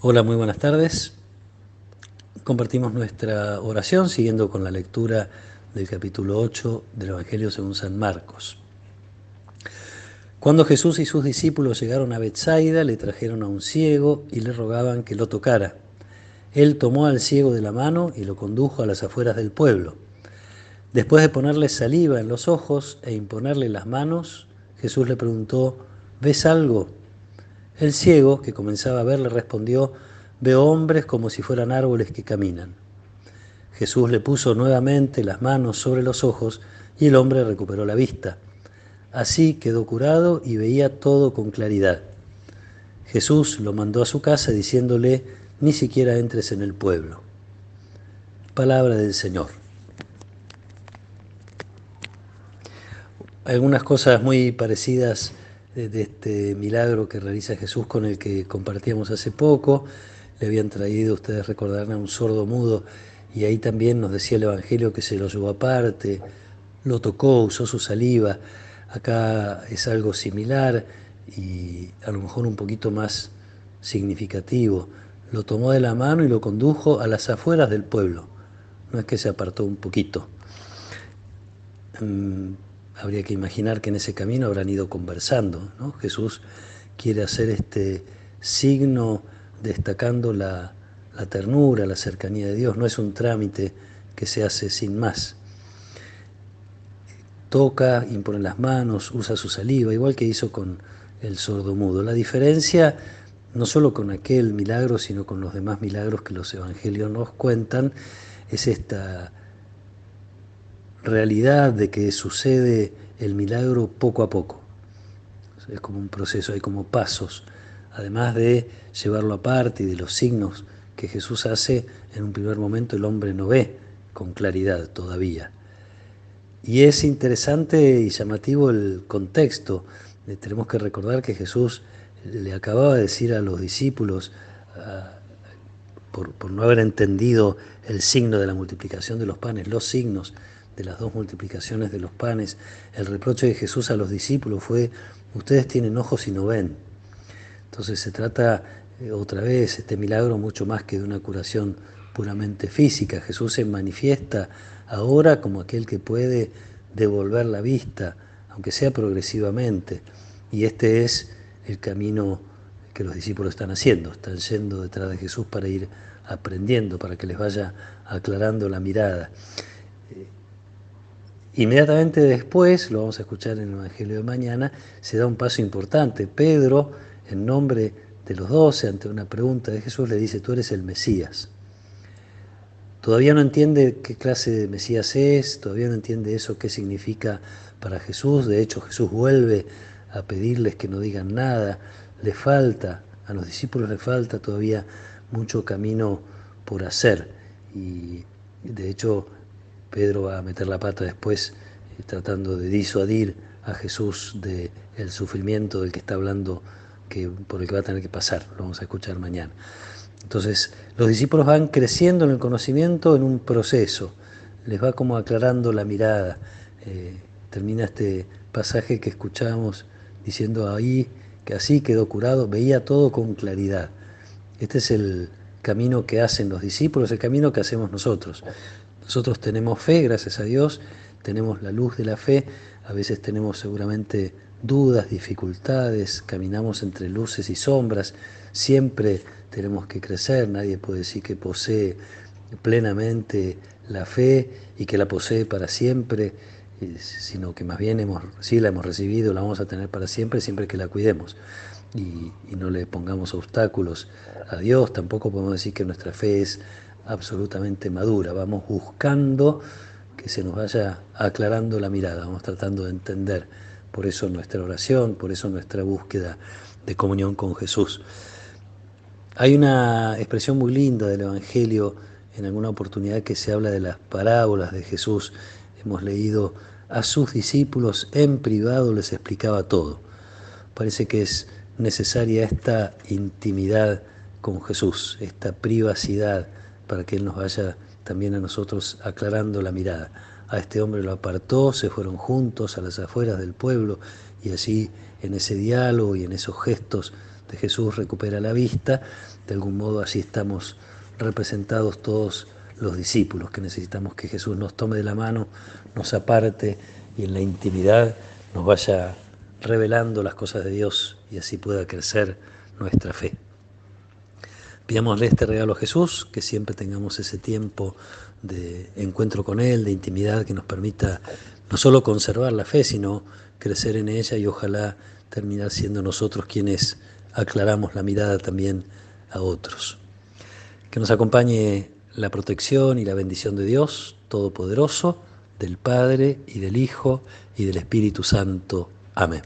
Hola, muy buenas tardes. Compartimos nuestra oración siguiendo con la lectura del capítulo 8 del Evangelio según San Marcos. Cuando Jesús y sus discípulos llegaron a Betsaida, le trajeron a un ciego y le rogaban que lo tocara. Él tomó al ciego de la mano y lo condujo a las afueras del pueblo. Después de ponerle saliva en los ojos e imponerle las manos, Jesús le preguntó: ¿ves algo? El ciego, que comenzaba a ver, le respondió: veo hombres como si fueran árboles que caminan. Jesús le puso nuevamente las manos sobre los ojos y el hombre recuperó la vista. Así quedó curado y veía todo con claridad. Jesús lo mandó a su casa diciéndole: ni siquiera entres en el pueblo. Palabra del Señor. Algunas cosas muy parecidas de este milagro que realiza Jesús con el que compartíamos hace poco. Le habían traído, ustedes recordarán, a un sordo mudo, y ahí también nos decía el Evangelio que se lo llevó aparte, lo tocó, usó su saliva. Acá es algo similar y a lo mejor un poquito más significativo. Lo tomó de la mano y lo condujo a las afueras del pueblo. No es que se apartó un poquito. Habría que imaginar que en ese camino habrán ido conversando, ¿no? Jesús quiere hacer este signo destacando la ternura, la cercanía de Dios. No es un trámite que se hace sin más. Toca, impone las manos, usa su saliva, igual que hizo con el sordomudo. La diferencia, no solo con aquel milagro, sino con los demás milagros que los evangelios nos cuentan, es esta realidad de que sucede el milagro poco a poco. Es como un proceso, hay como pasos, además de llevarlo aparte y de los signos que Jesús hace. En un primer momento el hombre no ve con claridad todavía. Y es interesante y llamativo el contexto. Tenemos que recordar que Jesús le acababa de decir a los discípulos, por no haber entendido el signo de la multiplicación de los panes, los signos de las dos multiplicaciones de los panes, el reproche de Jesús a los discípulos fue: ustedes tienen ojos y no ven. Entonces se trata otra vez este milagro mucho más que de una curación puramente física. Jesús se manifiesta ahora como aquel que puede devolver la vista, aunque sea progresivamente. Y este es el camino que los discípulos están haciendo. Están yendo detrás de Jesús para ir aprendiendo, para que les vaya aclarando la mirada. Inmediatamente después, lo vamos a escuchar en el Evangelio de mañana, se da un paso importante. Pedro, en nombre de los 12, ante una pregunta de Jesús, le dice: tú eres el Mesías. Todavía no entiende qué clase de Mesías es, todavía no entiende eso, qué significa para Jesús. De hecho, Jesús vuelve a pedirles que no digan nada. Le falta, a los discípulos les falta todavía mucho camino por hacer. Y de hecho, Pedro va a meter la pata después, tratando de disuadir a Jesús del sufrimiento del que está hablando, por el que va a tener que pasar. Lo vamos a escuchar mañana. Entonces, los discípulos van creciendo en el conocimiento en un proceso, les va como aclarando la mirada. Termina este pasaje que escuchamos diciendo ahí que así quedó curado, veía todo con claridad. Este es el camino que hacen los discípulos, el camino que hacemos nosotros. Nosotros tenemos fe, gracias a Dios, tenemos la luz de la fe, a veces tenemos seguramente dudas, dificultades, caminamos entre luces y sombras, siempre tenemos que crecer. Nadie puede decir que posee plenamente la fe y que la posee para siempre, sino que más bien sí la hemos recibido, la vamos a tener para siempre, siempre que la cuidemos y no le pongamos obstáculos a Dios. Tampoco podemos decir que nuestra fe es absolutamente madura. Vamos buscando que se nos vaya aclarando la mirada, vamos tratando de entender. Por eso nuestra oración, por eso nuestra búsqueda de comunión con Jesús. Hay una expresión muy linda del Evangelio en alguna oportunidad que se habla de las parábolas de Jesús. Hemos leído: a sus discípulos en privado les explicaba todo. Parece que es necesaria esta intimidad con Jesús, esta privacidad, para que Él nos vaya también a nosotros aclarando la mirada. A este hombre lo apartó, se fueron juntos a las afueras del pueblo, y allí, en ese diálogo y en esos gestos de Jesús recupera la vista. De algún modo así estamos representados todos los discípulos, que necesitamos que Jesús nos tome de la mano, nos aparte y en la intimidad nos vaya revelando las cosas de Dios y así pueda crecer nuestra fe. Pidámosle este regalo a Jesús, que siempre tengamos ese tiempo de encuentro con Él, de intimidad, que nos permita no solo conservar la fe, sino crecer en ella y ojalá terminar siendo nosotros quienes aclaramos la mirada también a otros. Que nos acompañe la protección y la bendición de Dios Todopoderoso, del Padre y del Hijo y del Espíritu Santo. Amén.